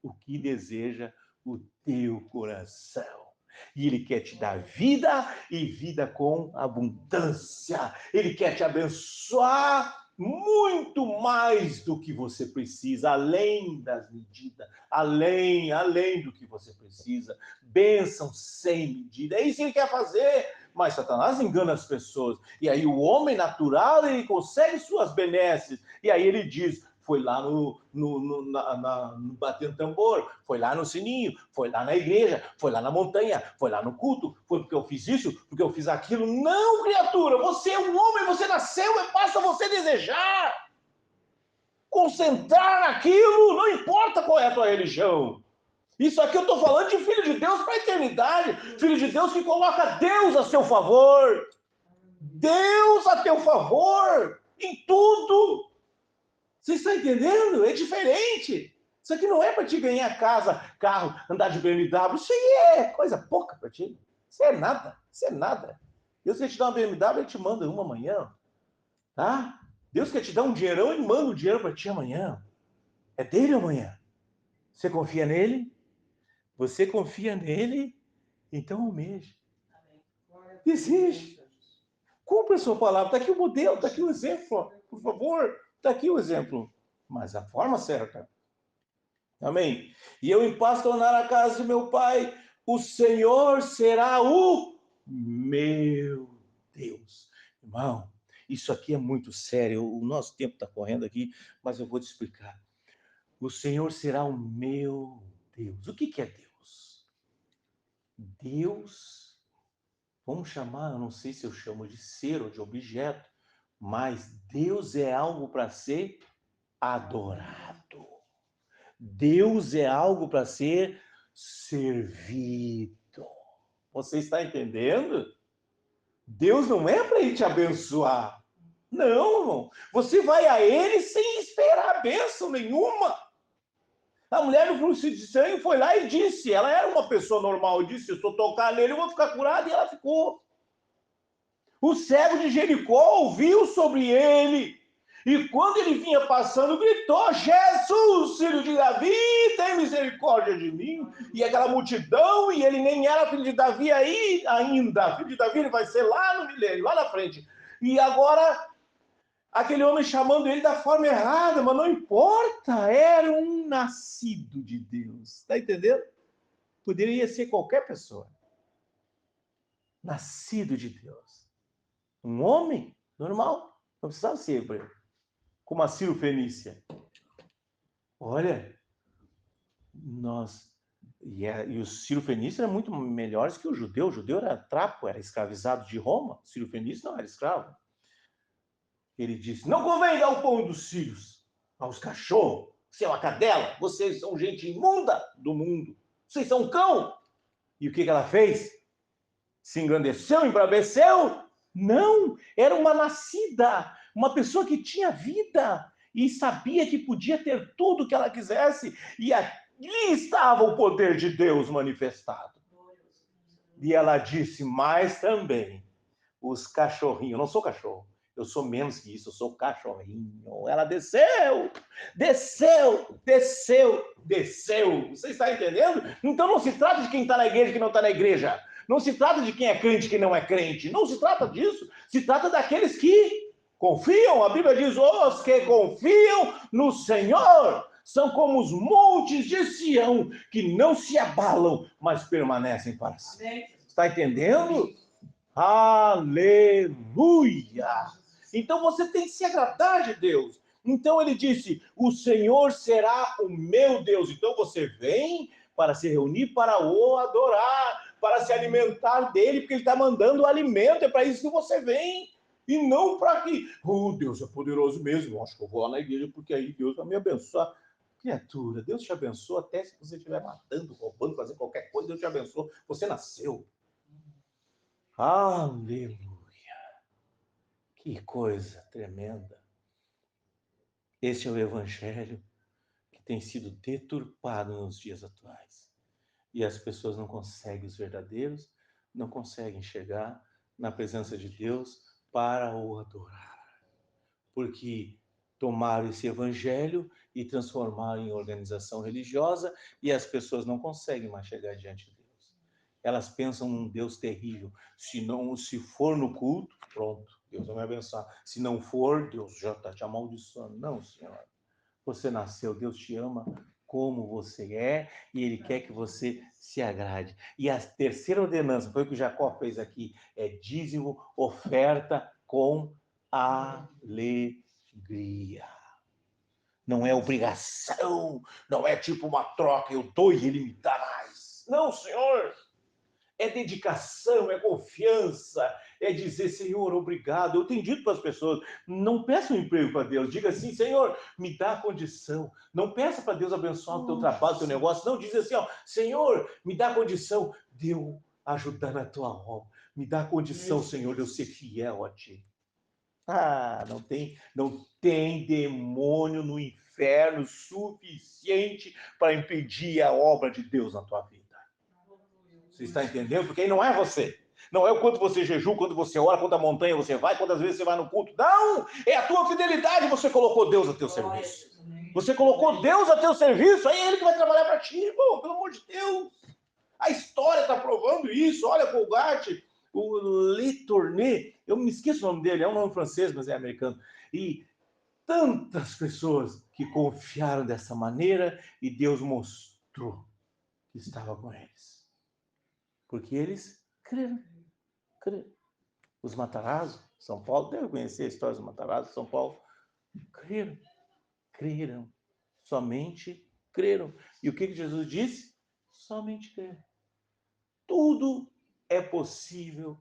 o que deseja o teu coração. E Ele quer te dar vida e vida com abundância. Ele quer te abençoar muito mais do que você precisa, além das medidas, além do que você precisa. Bênção sem medida. É isso que Ele quer fazer. Mas Satanás engana as pessoas. E aí o homem natural, ele consegue suas benesses. E aí ele diz... Foi lá no batendo tambor, foi lá no sininho, foi lá na igreja, foi lá na montanha, foi lá no culto, foi porque eu fiz isso, porque eu fiz aquilo. Não, criatura, você é um homem, você nasceu, basta você desejar. Concentrar naquilo, não importa qual é a tua religião. Isso aqui eu estou falando de filho de Deus para a eternidade, filho de Deus que coloca Deus a seu favor. Deus a teu favor, em tudo. Você está entendendo? É diferente. Isso aqui não é para te ganhar casa, carro, andar de BMW. Isso aí é coisa pouca para ti. Isso é nada. Isso é nada. Deus quer te dar uma BMW, ele te manda uma amanhã. Tá? Deus quer te dar um dinheirão, ele manda o dinheiro para ti amanhã. É dele amanhã. Você confia nele? Você confia nele? Então almeje. Deseje. Cumpra a sua palavra. Está aqui o modelo, está aqui o exemplo. Por favor, está aqui o exemplo. Mas a forma certa. Amém? E eu em paz tornar a casa de meu pai, o Senhor será o meu Deus. Irmão, isso aqui é muito sério. O nosso tempo está correndo aqui, mas eu vou te explicar. O Senhor será o meu Deus. O que é Deus? Deus, vamos chamar, eu não sei se eu chamo de ser ou de objeto, mas Deus é algo para ser adorado. Deus é algo para ser servido. Você está entendendo? Deus não é para ele te abençoar. Não, irmão. Você vai a ele sem esperar bênção nenhuma. A mulher do fluxo de sangue foi lá e disse, ela era uma pessoa normal, disse, se eu tocar nele eu vou ficar curada, e ela ficou. O cego de Jericó ouviu sobre ele, e quando ele vinha passando, gritou, Jesus, filho de Davi, tem misericórdia de mim. E aquela multidão, e ele nem era filho de Davi aí ainda. Filho de Davi ele vai ser lá no milênio, lá na frente. E agora, aquele homem chamando ele da forma errada, mas não importa, era um nascido de Deus. Está entendendo? Poderia ser qualquer pessoa. Nascido de Deus. Um homem normal, não precisava ser hebreu. Como a Ciro Fenícia. Olha, e os Ciro Fenícios eram muito melhores que o judeu. O judeu era trapo, era escravizado de Roma. O Ciro Fenício não era escravo. Ele disse, não convém dar o pão dos filhos aos cachorros. Você é uma cadela, vocês são gente imunda do mundo. Vocês são cão. E o que ela fez? Se engrandeceu, embraveceu? Não, era uma nascida, uma pessoa que tinha vida e sabia que podia ter tudo o que ela quisesse. E ali estava o poder de Deus manifestado. E ela disse, mas também os cachorrinhos, eu não sou cachorro, eu sou menos que isso, eu sou cachorrinho. Ela desceu, desceu, desceu, desceu. Você está entendendo? Então não se trata de quem está na igreja e quem não está na igreja. Não se trata de quem é crente e quem não é crente. Não se trata disso. Se trata daqueles que confiam. A Bíblia diz, os que confiam no Senhor são como os montes de Sião, que não se abalam, mas permanecem para sempre. Está entendendo? Aleluia! Então você tem que se agradar de Deus. Então ele disse, o Senhor será o meu Deus. Então você vem para se reunir, para o adorar, para se alimentar dele, porque ele está mandando o alimento, é para isso que você vem. E não para que, Deus é poderoso mesmo, acho que eu vou lá na igreja, porque aí Deus vai me abençoar. Criatura, Deus te abençoa até se você estiver matando, roubando, fazendo qualquer coisa, Deus te abençoa. Você nasceu. Aleluia! Que coisa tremenda. Esse é o evangelho que tem sido deturpado nos dias atuais. E as pessoas não conseguem, os verdadeiros, não conseguem chegar na presença de Deus para o adorar. Porque tomaram esse evangelho e transformaram em organização religiosa e as pessoas não conseguem mais chegar diante de Deus. Elas pensam num Deus terrível. Se for no culto, pronto, Deus vai me abençoar. Se não for, Deus já está te amaldiçoando. Não, Senhor. Você nasceu, Deus te ama como você é e Ele quer que você se agrade. E a terceira ordenança, foi o que Jacó fez aqui, é dízimo, oferta com alegria. Não é obrigação, não é tipo uma troca, eu dou e Ele me dá mais. Não, Senhor. É dedicação, é confiança, é dizer, Senhor, obrigado. Eu tenho dito para as pessoas, não peça um emprego para Deus, diga assim, Senhor, me dá a condição. Não peça para Deus abençoar o teu trabalho, o teu negócio, não, diz assim, ó, Senhor, me dá a condição de eu ajudar na tua obra. Me dá a condição, Senhor, de eu ser fiel a ti. Não tem demônio no inferno suficiente para impedir a obra de Deus na tua vida. Você está entendendo? Porque aí não é você. Não é o quanto você jejua, quanto você ora, quanta montanha você vai, quantas vezes você vai no culto. Não! É a tua fidelidade. Você colocou Deus a teu serviço. Você colocou Deus a teu serviço, aí é Ele que vai trabalhar para ti, irmão, pelo amor de Deus. A história está provando isso. Olha, Colgate, o Letourneau, eu me esqueço o nome dele, é um nome francês, mas é americano. E tantas pessoas que confiaram dessa maneira e Deus mostrou que estava com eles. Porque eles creram. Os Matarazzo, São Paulo, deve conhecer a história dos Matarazzo, São Paulo, creram, somente creram. E o que Jesus disse? Somente creram. Tudo é possível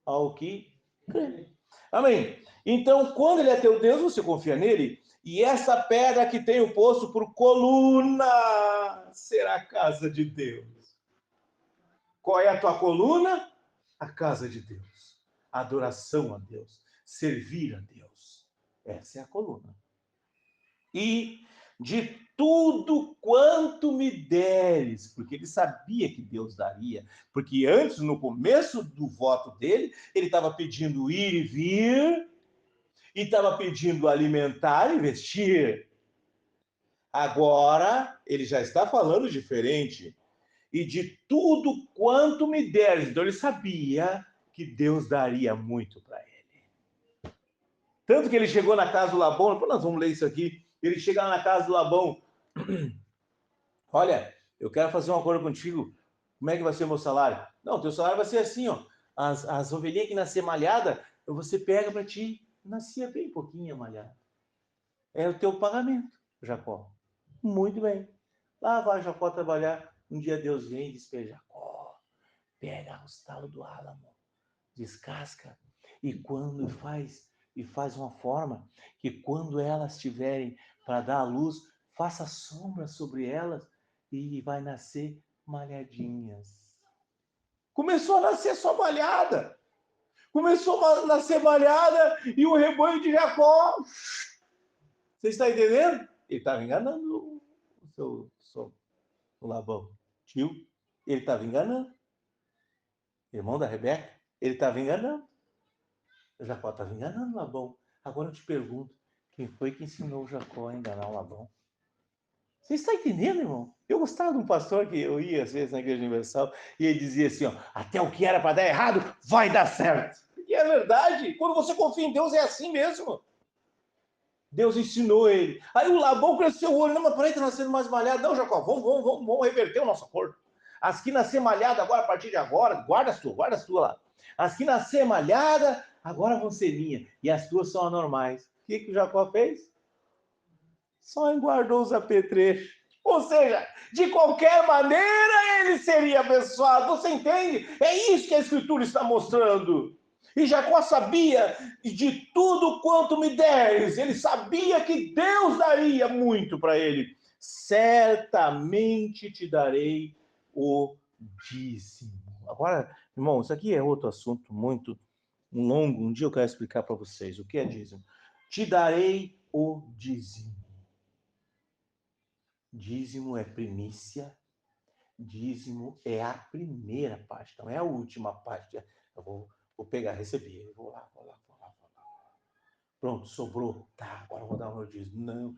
ao que crê. Amém? Então, quando Ele é teu Deus, você confia nele, e essa pedra que tem o poço por coluna será a casa de Deus. Qual é a tua coluna? A casa de Deus. A adoração a Deus. Servir a Deus. Essa é a coluna. E de tudo quanto me deres, porque ele sabia que Deus daria, porque antes, no começo do voto dele, ele estava pedindo ir e vir, e estava pedindo alimentar e vestir. Agora, ele já está falando diferente. E de tudo quanto me deres. Então, ele sabia que Deus daria muito para ele. Tanto que ele chegou na casa do Labão, depois nós vamos ler isso aqui, ele chega na casa do Labão, olha, eu quero fazer um acordo contigo, como é que vai ser o meu salário? Não, teu salário vai ser assim, ó, as ovelhinhas que nascer malhada, você pega para ti, nascia bem pouquinho malhada. É o teu pagamento, Jacó. Muito bem. Lá vai Jacó trabalhar, um dia Deus vem e diz para Jacó, pega os talos do álamo, descasca, e quando faz uma forma que quando elas estiverem para dar a luz, faça sombra sobre elas e vai nascer malhadinhas. Começou a nascer só malhada. Começou a nascer malhada e o rebanho de Jacó. Você está entendendo? Ele estava enganando o Labão. Tio, ele estava enganando. Irmão da Rebeca, ele estava enganando. Jacó estava enganando Labão. Agora eu te pergunto, quem foi que ensinou o Jacó a enganar o Labão? Você está entendendo, irmão? Eu gostava de um pastor que eu ia às vezes na Igreja Universal e ele dizia assim, ó, até o que era para dar errado vai dar certo. E é verdade. Quando você confia em Deus é assim mesmo. Deus ensinou ele. Aí o Labão cresceu o olho. Não, mas peraí, está nascendo mais malhado. Não, Jacó, vamos reverter o nosso acordo. As que nascer malhada agora, a partir de agora, guarda as tuas lá. As que nascer malhada, agora vão ser minhas. E as tuas são anormais. O que o Jacó fez? Só guardou os apetrechos. Ou seja, de qualquer maneira ele seria abençoado. Você entende? É isso que a Escritura está mostrando. E Jacó sabia de tudo quanto me deres. Ele sabia que Deus daria muito para ele. Certamente te darei o dízimo. Agora, irmão, isso aqui é outro assunto muito longo. Um dia eu quero explicar para vocês o que é dízimo. Te darei o dízimo. Dízimo é primícia. Dízimo é a primeira parte, não é a última parte. Eu vou pegar, receber. Vou lá. Pronto, sobrou. Tá, agora eu vou dar o meu dízimo. Não.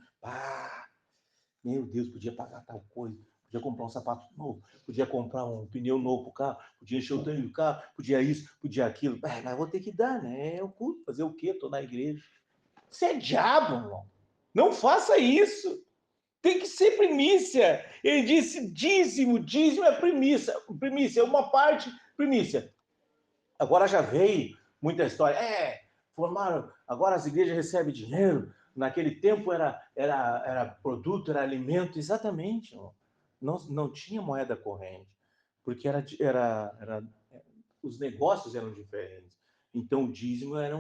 Meu Deus, podia pagar tal coisa. Podia comprar um sapato novo. Podia comprar um pneu novo pro carro. Podia encher o tanque do carro. Podia isso, podia aquilo. Mas vou ter que dar, né? É o culto. Fazer o quê? Estou na igreja. Você é diabo, irmão. Não faça isso. Tem que ser primícia. Ele disse dízimo é primícia. Primícia é uma parte, primícia. Agora já veio muita história. Formaram, agora as igrejas recebem dinheiro. Naquele tempo era produto, era alimento. Exatamente. Não tinha moeda corrente. Porque os negócios eram diferentes. Então o dízimo era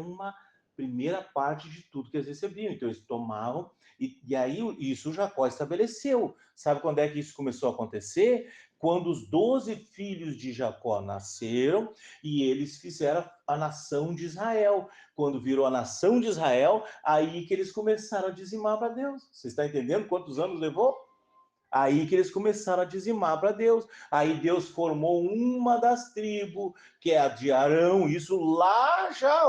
primeira parte de tudo que eles recebiam. Então, eles tomavam, e aí isso Jacó estabeleceu. Sabe quando é que isso começou a acontecer? Quando os 12 filhos de Jacó nasceram, e eles fizeram a nação de Israel. Quando virou a nação de Israel, aí que eles começaram a dizimar para Deus. Você está entendendo quantos anos levou? Aí que eles começaram a dizimar para Deus. Aí Deus formou uma das tribos, que é a de Arão, isso lá já,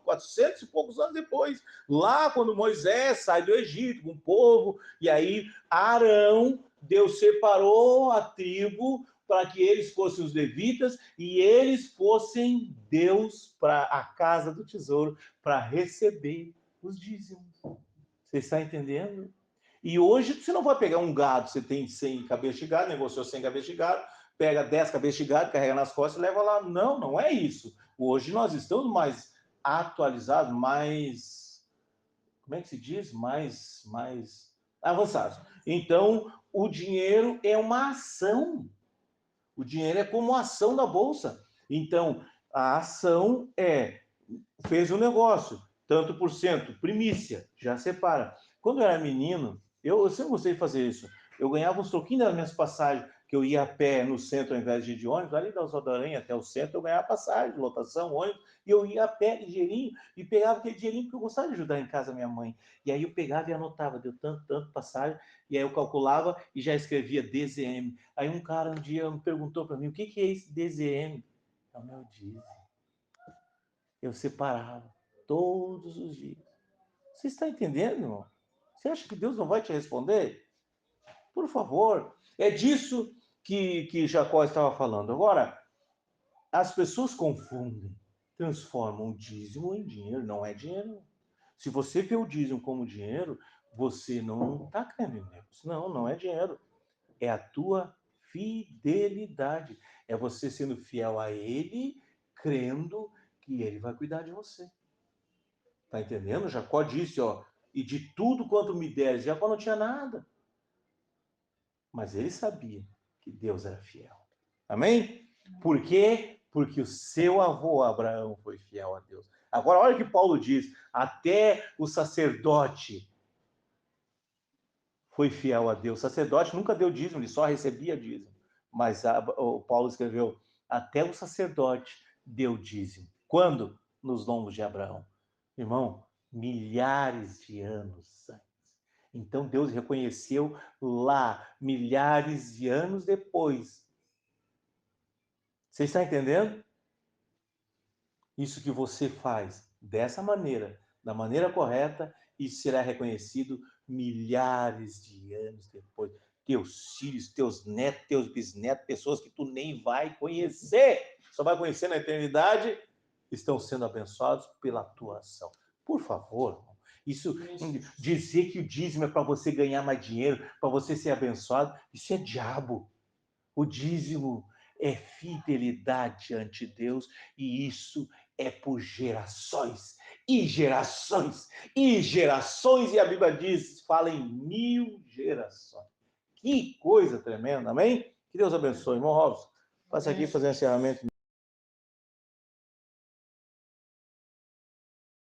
400 e poucos anos depois. Lá quando Moisés sai do Egito com o povo, e aí Arão, Deus separou a tribo para que eles fossem os levitas e eles fossem Deus para a casa do tesouro, para receber os dízimos. Você está entendendo? E hoje você não vai pegar um gado, você tem 100 cabeças de gado, negociou 100 cabeças de gado, pega 10 cabeças de gado, carrega nas costas e leva lá. Não, não é isso. Hoje nós estamos mais atualizados, mais, como é que se diz? Mais avançados. Então, o dinheiro é uma ação. O dinheiro é como ação da bolsa. Então, a ação fez um negócio, tanto por cento, primícia, já separa. Quando eu era menino, eu sempre gostei de fazer isso. Eu ganhava uns troquinhos das minhas passagens, que eu ia a pé no centro ao invés de ir de ônibus, ali da Oswaldo Aranha até o centro, eu ganhava passagem, lotação, ônibus, e eu ia a pé, ligeirinho, e pegava aquele dinheirinho, porque eu gostava de ajudar em casa a minha mãe. E aí eu pegava e anotava, deu tanto passagem, e aí eu calculava e já escrevia DZM. Aí um cara um dia me perguntou para mim, o que é esse DZM? É o meu dízimo. Eu separava todos os dias. Você está entendendo, irmão? Você acha que Deus não vai te responder? Por favor. É disso que Jacó estava falando. Agora, as pessoas confundem, transformam o dízimo em dinheiro. Não é dinheiro. Se você vê o dízimo como dinheiro, você não está crendo em Deus. Não, não é dinheiro. É a tua fidelidade. É você sendo fiel a Ele, crendo que Ele vai cuidar de você. Tá entendendo? Jacó disse, e de tudo quanto me deres. Jacó não tinha nada. Mas ele sabia que Deus era fiel. Amém? Por quê? Porque o seu avô Abraão foi fiel a Deus. Agora, olha o que Paulo diz. Até o sacerdote foi fiel a Deus. O sacerdote nunca deu dízimo, ele só recebia dízimo. Mas o Paulo escreveu, até o sacerdote deu dízimo. Quando? Nos lombos de Abraão. Irmão, milhares de anos antes. Então Deus reconheceu lá, milhares de anos depois. Você está entendendo? Isso que você faz dessa maneira, da maneira correta, isso será reconhecido milhares de anos depois. Teus filhos, teus netos, teus bisnetos, pessoas que tu nem vai conhecer, só vai conhecer na eternidade, estão sendo abençoados pela tua ação. Por favor, isso, dizer que o dízimo é para você ganhar mais dinheiro, para você ser abençoado, isso é diabo. O dízimo é fidelidade ante Deus e isso é por gerações e gerações e gerações. E a Bíblia diz, fala em 1000 gerações. Que coisa tremenda, amém? Que Deus abençoe. Irmão Robson, passe aqui fazer um encerramento.